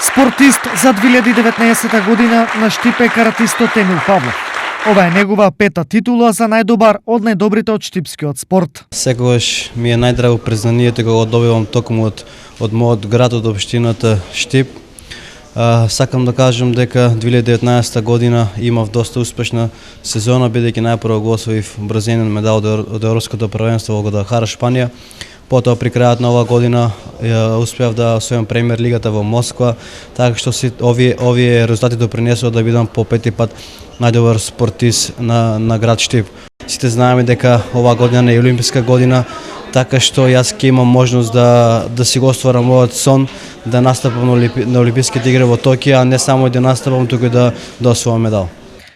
Спортист за 2019 година на Штип е каратистот Емил Павлов. Ова е негова пета титула за најдобар од најдобрите од штипскиот спорт. Секогаш ми е најдраго признанието кога го добивам токму од мојот град, од општината Штип. Сакам да кажам дека 2019 година имав доста успешна сезона, бидејќи најпрво го освоив бразенен медал од Европското првенство во Гвадалахара, Шпанија. Потоа при крајот на оваа година успеав да освојам премиер лигата во Москва, така што овие резултати допринесоа да бидам по пети пат најдобар спортист на град Штип. Сите знаеме дека оваа година не е олимписка година, така што јас ќе имам можност да си го остварам мојот сон, да настапам на Олимписките игри во Токио, а не само да настапам, туку да освојам медал.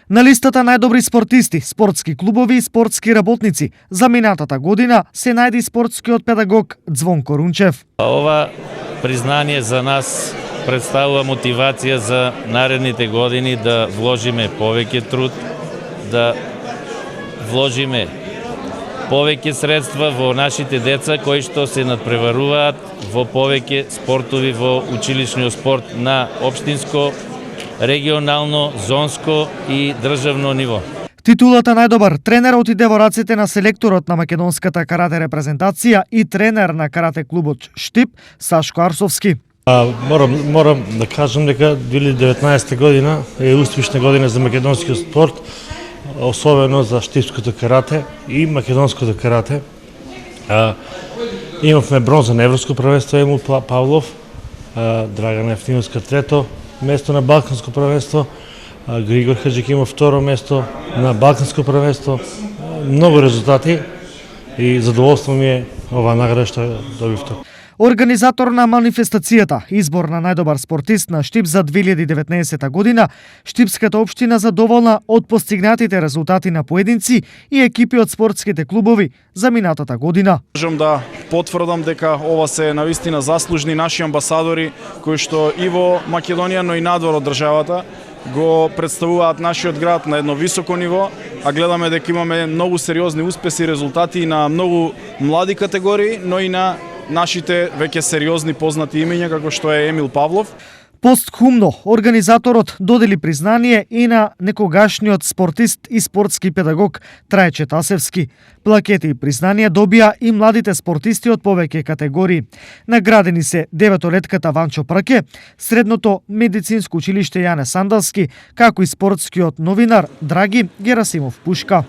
На листата најдобри спортисти, спортски клубови и спортски работници за минатата година се најде спортскиот педагог Звонко Рунчев. Ова признание за нас представува мотивација за наредните години да вложиме повеќе труд, да вложиме повеќе средства во нашите деца кои што се надпреваруваат во повеќе спортови во училишниот спорт на општинско, регионално, зонско и државно ниво. Титулата најдобар тренер отиде во рацете на селекторот на македонската карате репрезентација и тренер на карате клубот Штип Сашко Арсовски. Морам да кажам дека 2019 година е успешна година за македонскиот спорт, особено за штипското карате и македонското карате. Имавме бронза на Европско првенство Емил Павлов, Драгана Ефтимовска трето место на Балканско првенство, Григор Хаджикимов второ место на Балканско првенство. Многу резултати и задоволство ми е оваа награда што добив тук. Организатор на манифестацијата, избор на најдобар спортист на Штип за 2019 година, Штипската општина задоволна од постигнатите резултати на поединци и екипи од спортските клубови за минатата година. Можам да потврдам дека ова се навистина заслужни наши амбасадори кои што и во Македонија, но и надвор од државата го представуваат нашиот град на едно високо ниво, а гледаме дека имаме многу сериозни успеси и резултати на многу млади категории, но и на нашите веќе сериозни познати имења како што е Емил Павлов. Постхумно, организаторот додели признание и на некогашниот спортист и спортски педагог Трајче Тасевски. Плакети и признанија добија и младите спортисти од повеќе категории. Наградени се 9-летката Ванчо Праке, средното медицинско училиште Јане Сандалски, како и спортскиот новинар Драги Герасимов Пушка.